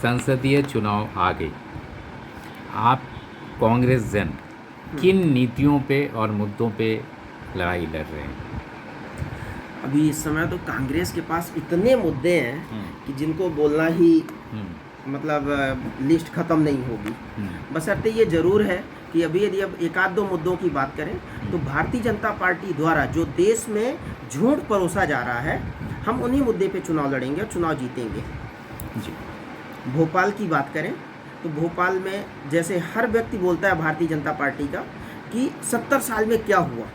संसदीय चुनाव आ गई, आप कांग्रेस जन किन नीतियों पे और मुद्दों पे लड़ाई लड़ रहे हैं? अभी इस समय तो कांग्रेस के पास इतने मुद्दे हैं कि जिनको बोलना ही मतलब लिस्ट ख़त्म नहीं होगी। बशर्ते ये ज़रूर है कि अभी यदि अब एक आध दो मुद्दों की बात करें तो भारतीय जनता पार्टी द्वारा जो देश में झूठ परोसा जा रहा है, हम उन्हीं मुद्दे पे चुनाव लड़ेंगे और चुनाव जीतेंगे जी। भोपाल की बात करें तो भोपाल में जैसे हर व्यक्ति बोलता है भारतीय जनता पार्टी का कि 70 साल में क्या हुआ,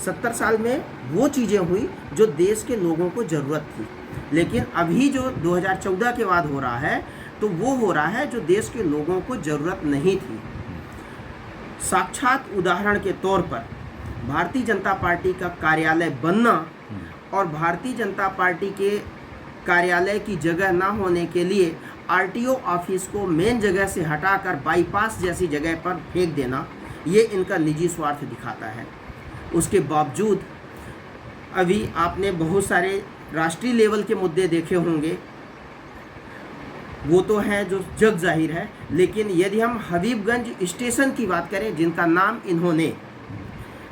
70 साल में वो चीज़ें हुई जो देश के लोगों को ज़रूरत थी। लेकिन अभी जो 2014 के बाद हो रहा है तो वो हो रहा है जो देश के लोगों को ज़रूरत नहीं थी। साक्षात उदाहरण के तौर पर भारतीय जनता पार्टी का कार्यालय बनना और भारतीय जनता पार्टी के कार्यालय की जगह ना होने के लिए आरटीओ ऑफिस को मेन जगह से हटाकर बाईपास जैसी जगह पर फेंक देना, ये इनका निजी स्वार्थ दिखाता है। उसके बावजूद अभी आपने बहुत सारे राष्ट्रीय लेवल के मुद्दे देखे होंगे, वो तो हैं जो जग जाहिर है। लेकिन यदि हम हबीबगंज स्टेशन की बात करें, जिनका नाम इन्होंने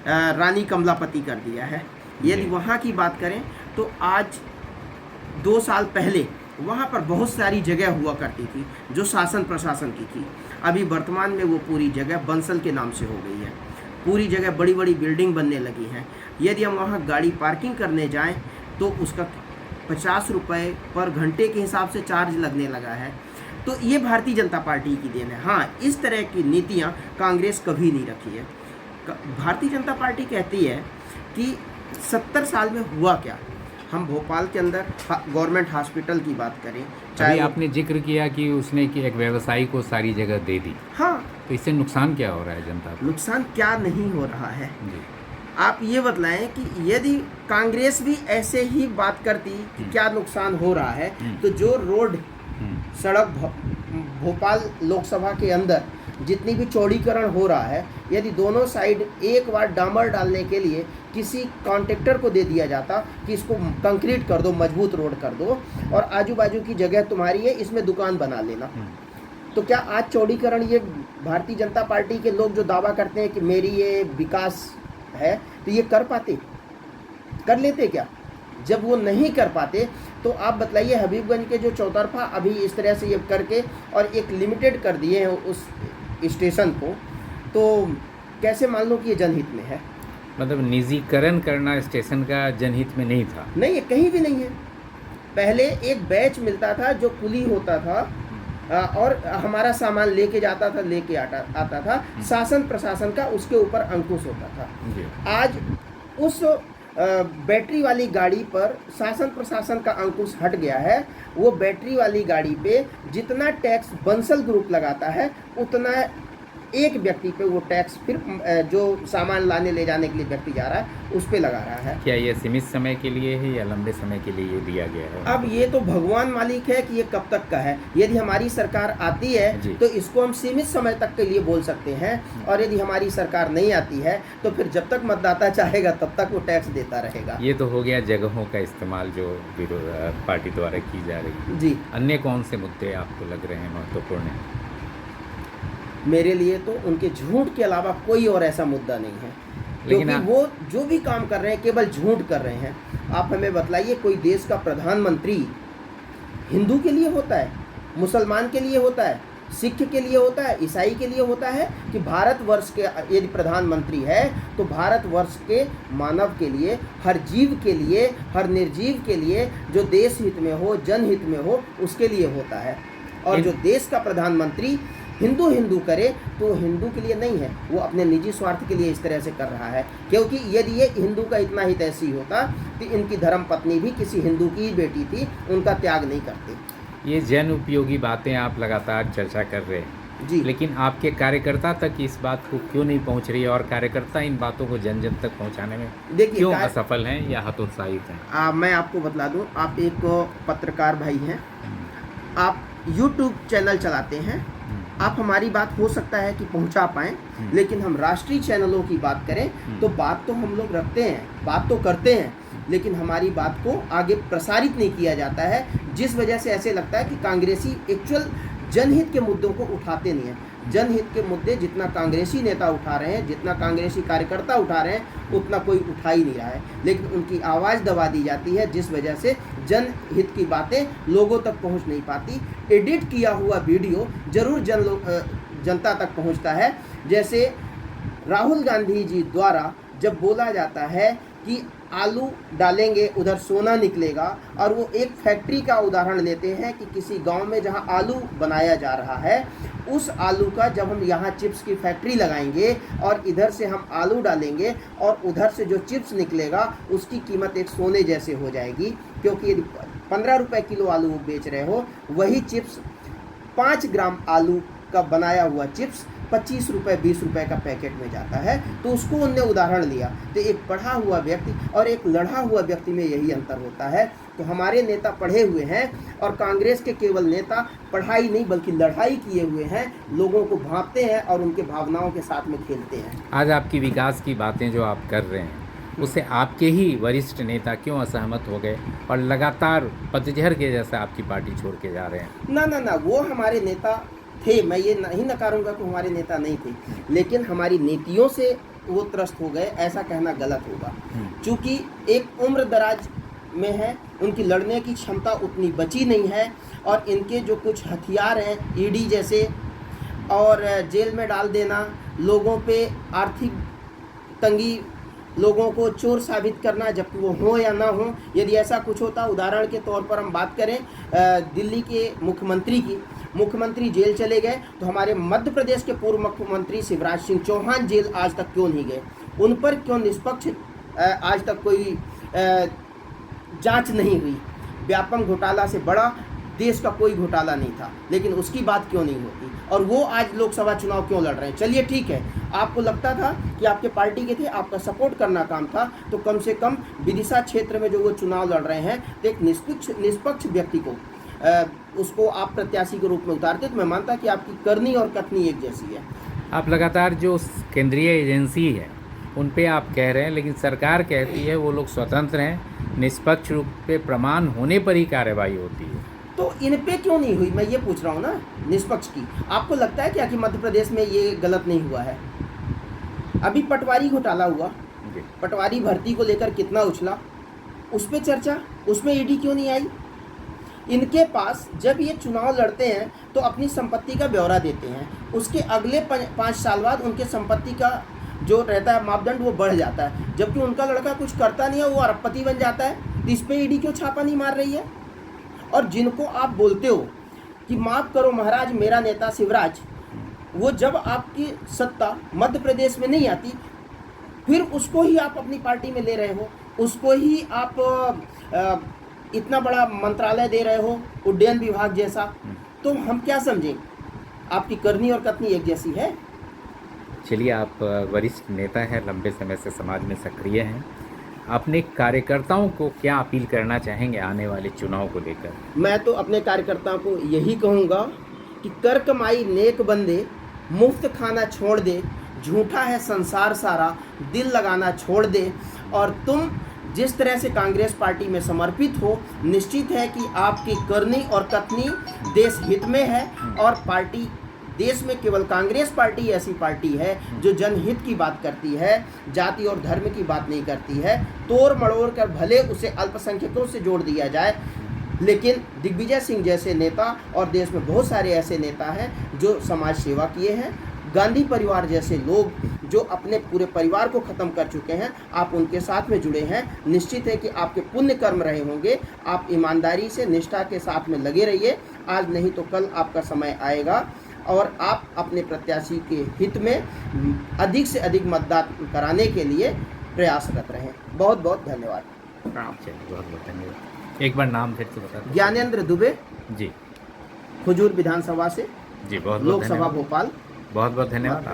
रानी कमलापति कर दिया है, यदि वहाँ की बात करें तो आज 2 साल पहले वहाँ पर बहुत सारी जगह हुआ करती थी जो शासन प्रशासन की थी। अभी वर्तमान में वो पूरी जगह बंसल के नाम से हो गई है। पूरी जगह बड़ी बड़ी बिल्डिंग बनने लगी हैं। यदि हम वहाँ गाड़ी पार्किंग करने जाएं तो उसका 50 रुपये पर घंटे के हिसाब से चार्ज लगने लगा है। तो ये भारतीय जनता पार्टी की देन है। हाँ, इस तरह की नीतियाँ कांग्रेस कभी नहीं रखी है। भारतीय जनता पार्टी कहती है कि 70 साल में हुआ क्या। हम भोपाल के अंदर गवर्नमेंट हॉस्पिटल की बात करें, चाहे आपने जिक्र किया कि उसने कि एक व्यवसायी को सारी जगह दे दी, हाँ, तो इससे नुकसान क्या हो रहा है जनता को? नुकसान क्या नहीं हो रहा है जी। आप ये बतलाएं कि यदि कांग्रेस भी ऐसे ही बात करती कि क्या नुकसान हो रहा है, तो जो रोड सड़क भोपाल लोकसभा के अंदर जितनी भी चौड़ीकरण हो रहा है, यदि दोनों साइड एक बार डामर डालने के लिए किसी कॉन्ट्रैक्टर को दे दिया जाता कि इसको कंक्रीट कर दो, मजबूत रोड कर दो और आजू बाजू की जगह तुम्हारी है, इसमें दुकान बना लेना, तो क्या आज चौड़ीकरण ये भारतीय जनता पार्टी के लोग जो दावा करते हैं कि मेरी ये विकास है, तो ये कर पाते, कर लेते क्या? जब वो नहीं कर पाते तो आप बतलाइए, हबीबगंज के जो चौतरफा अभी इस तरह से ये करके और एक लिमिटेड कर दिए हैं उस स्टेशन को, तो कैसे मान लो कि ये जनहित में है? मतलब निजीकरण करना स्टेशन का जनहित में नहीं था? नहीं, ये कहीं भी नहीं है। पहले एक बैच मिलता था जो कुली होता था और हमारा सामान लेके जाता था, लेके आता था, शासन प्रशासन का उसके ऊपर अंकुश होता था। आज उस बैटरी वाली गाड़ी पर शासन प्रशासन का अंकुश हट गया है। वो बैटरी वाली गाड़ी पे जितना टैक्स बंसल ग्रुप लगाता है, उतना एक व्यक्ति पे वो टैक्स फिर जो सामान लाने ले जाने के लिए व्यक्ति जा रहा है उस पे लगा रहा है। क्या ये सीमित समय के लिए है या लंबे समय के लिए ये दिया गया है? अब ये तो भगवान मालिक है कि ये कब तक का है। यदि हमारी सरकार आती है तो इसको हम सीमित समय तक के लिए बोल सकते हैं, और यदि हमारी सरकार नहीं आती है तो फिर जब तक मतदाता चाहेगा तब तक वो टैक्स देता रहेगा। ये तो हो गया जगहों का इस्तेमाल जो पार्टी द्वारा की जा रही है। जी, अन्य कौन से मुद्दे आपको लग रहे हैं महत्वपूर्ण है? मेरे लिए तो उनके झूठ के अलावा कोई और ऐसा मुद्दा नहीं है, क्योंकि वो जो भी काम कर रहे हैं केवल झूठ कर रहे हैं। आप हमें बतलाइए, कोई देश का प्रधानमंत्री हिंदू के लिए होता है, मुसलमान के लिए होता है, सिख के लिए होता है, ईसाई के लिए होता है, कि भारतवर्ष के यदि प्रधानमंत्री है तो भारतवर्ष के मानव के लिए, हर जीव के लिए, हर निर्जीव के लिए, जो देश हित में हो, जनहित में हो, उसके लिए होता है। और जो देश का प्रधानमंत्री हिंदू करे तो हिंदू के लिए नहीं है, वो अपने निजी स्वार्थ के लिए इस तरह से कर रहा है। क्योंकि यदि ये हिंदू का इतना ही तैसी होता तो इनकी धर्म पत्नी भी किसी हिंदू की ही बेटी थी, उनका त्याग नहीं करते। ये जन उपयोगी बातें आप लगातार चर्चा कर रहे हैं जी, लेकिन आपके कार्यकर्ता तक इस बात को क्यों नहीं पहुंच रही है, और कार्यकर्ता इन बातों को जन जन तक पहुंचाने में देखिए क्यों असफल हैं या हतोत्साहित हैं? मैं आपको बतला दूं, आप एक पत्रकार भाई हैं, आप यूट्यूब चैनल चलाते हैं, आप हमारी बात हो सकता है कि पहुंचा पाएं, लेकिन हम राष्ट्रीय चैनलों की बात करें तो बात तो हम लोग रखते हैं, बात तो करते हैं, लेकिन हमारी बात को आगे प्रसारित नहीं किया जाता है, जिस वजह से ऐसे लगता है कि कांग्रेसी एक्चुअल जनहित के मुद्दों को उठाते नहीं हैं। जनहित के मुद्दे जितना कांग्रेसी नेता उठा रहे हैं, जितना कांग्रेसी कार्यकर्ता उठा रहे हैं, उतना कोई उठा ही नहीं रहा है, लेकिन उनकी आवाज़ दबा दी जाती है, जिस वजह से जनहित की बातें लोगों तक पहुंच नहीं पाती। एडिट किया हुआ वीडियो जरूर जनता तक पहुंचता है। जैसे राहुल गांधी जी द्वारा जब बोला जाता है कि आलू डालेंगे उधर सोना निकलेगा, और वो एक फैक्ट्री का उदाहरण लेते हैं कि किसी गांव में जहां आलू बनाया जा रहा है, उस आलू का जब हम यहाँ चिप्स की फैक्ट्री लगाएंगे और इधर से हम आलू डालेंगे और उधर से जो चिप्स निकलेगा उसकी कीमत एक सोने जैसे हो जाएगी, क्योंकि यदि 15 रुपये किलो आलू बेच रहे हो, वही चिप्स 5 ग्राम आलू का बनाया हुआ चिप्स 25 रुपये 20 रुपये का पैकेट में जाता है। तो उसको उनने उदाहरण लिया। तो एक पढ़ा हुआ व्यक्ति और एक लड़ा हुआ व्यक्ति में यही अंतर होता है। तो हमारे नेता पढ़े हुए हैं और कांग्रेस के केवल नेता पढ़ाई नहीं बल्कि लड़ाई किए हुए हैं, लोगों को भांपते हैं और उनके भावनाओं के साथ में खेलते हैं। आज आपकी विकास की बातें जो आप कर रहे हैं उससे आपके ही वरिष्ठ नेता क्यों असहमत हो गए और लगातार पतझड़ के जैसा आपकी पार्टी छोड़ के जा रहे हैं? ना, वो हमारे नेता थे, मैं ये नहीं नकारूंगा कि हमारे नेता नहीं थे, लेकिन हमारी नीतियों से वो त्रस्त हो गए, ऐसा कहना गलत होगा। चूँकि एक उम्र दराज में है, उनकी लड़ने की क्षमता उतनी बची नहीं है, और इनके जो कुछ हथियार हैं ईडी जैसे, और जेल में डाल देना, लोगों पे आर्थिक तंगी, लोगों को चोर साबित करना, जबकि वो हो या ना हो। यदि ऐसा कुछ होता, उदाहरण के तौर पर हम बात करें दिल्ली के मुख्यमंत्री की, मुख्यमंत्री जेल चले गए, तो हमारे मध्य प्रदेश के पूर्व मुख्यमंत्री शिवराज सिंह चौहान जेल आज तक क्यों नहीं गए? उन पर क्यों निष्पक्ष आज तक कोई जांच नहीं हुई? व्यापम घोटाला से बड़ा देश का कोई घोटाला नहीं था, लेकिन उसकी बात क्यों नहीं होती? और वो आज लोकसभा चुनाव क्यों लड़ रहे हैं? चलिए ठीक है, आपको लगता था कि आपके पार्टी के थे, आपका सपोर्ट करना काम था, तो कम से कम विदिशा क्षेत्र में जो वो चुनाव लड़ रहे हैं, तो एक निष्पक्ष व्यक्ति को उसको आप प्रत्याशी के रूप में उतारते, तो मैं मानता कि आपकी करनी और कथनी एक जैसी है। आप लगातार जो केंद्रीय एजेंसी है उन पे आप कह रहे हैं, लेकिन सरकार कहती है वो लोग स्वतंत्र हैं, निष्पक्ष रूप से प्रमाण होने पर ही कार्रवाई होती है। तो इन पे क्यों नहीं हुई, मैं ये पूछ रहा हूँ ना, निष्पक्ष की। आपको लगता है क्या कि मध्य प्रदेश में ये गलत नहीं हुआ है? अभी पटवारी घोटाला हुआ, पटवारी भर्ती को लेकर कितना उछला, उस पर चर्चा, उसमें ईडी क्यों नहीं आई? इनके पास जब ये चुनाव लड़ते हैं तो अपनी संपत्ति का ब्यौरा देते हैं, उसके अगले 5 साल बाद उनके संपत्ति का जो रहता है मापदंड वो बढ़ जाता है, जबकि उनका लड़का कुछ करता नहीं है, वो अरबपति बन जाता है। तो इस पर ईडी क्यों छापा नहीं मार रही है? और जिनको आप बोलते हो कि माफ़ करो महाराज मेरा नेता शिवराज, वो जब आपकी सत्ता मध्य प्रदेश में नहीं आती, फिर उसको ही आप अपनी पार्टी में ले रहे हो, उसको ही आप इतना बड़ा मंत्रालय दे रहे हो, उड्डयन विभाग जैसा। तो हम क्या समझें? आपकी करनी और कथनी एक जैसी है। चलिए, आप वरिष्ठ नेता हैं, लंबे समय से समाज में सक्रिय हैं, अपने कार्यकर्ताओं को क्या अपील करना चाहेंगे आने वाले चुनाव को लेकर? मैं तो अपने कार्यकर्ताओं को यही कहूँगा कि कर कमाई नेक बंदे, मुफ्त खाना छोड़ दे, झूठा है संसार सारा, दिल लगाना छोड़ दे। और तुम जिस तरह से कांग्रेस पार्टी में समर्पित हो, निश्चित है कि आपकी करनी और कथनी देश हित में है, और पार्टी देश में केवल कांग्रेस पार्टी ऐसी पार्टी है जो जनहित की बात करती है, जाति और धर्म की बात नहीं करती है। तोड़ मड़ोड़ कर भले उसे अल्पसंख्यकों से जोड़ दिया जाए, लेकिन दिग्विजय सिंह जैसे नेता, और देश में बहुत सारे ऐसे नेता हैं जो समाज सेवा किए हैं, गांधी परिवार जैसे लोग जो अपने पूरे परिवार को ख़त्म कर चुके हैं, आप उनके साथ में जुड़े हैं। निश्चित है कि आपके पुण्य कर्म रहे होंगे। आप ईमानदारी से, निष्ठा के साथ में लगे रहिए, आज नहीं तो कल आपका समय आएगा, और आप अपने प्रत्याशी के हित में अधिक से अधिक मतदान कराने के लिए प्रयासरत रहें। बहुत बहुत धन्यवाद। चलिए, बहुत बहुत धन्यवाद। एक बार नाम फिर से बता दें। ज्ञानेंद्र दुबे जी, हुजूर विधानसभा से, जी, बहुत लोकसभा भोपाल। बहुत बहुत धन्यवाद।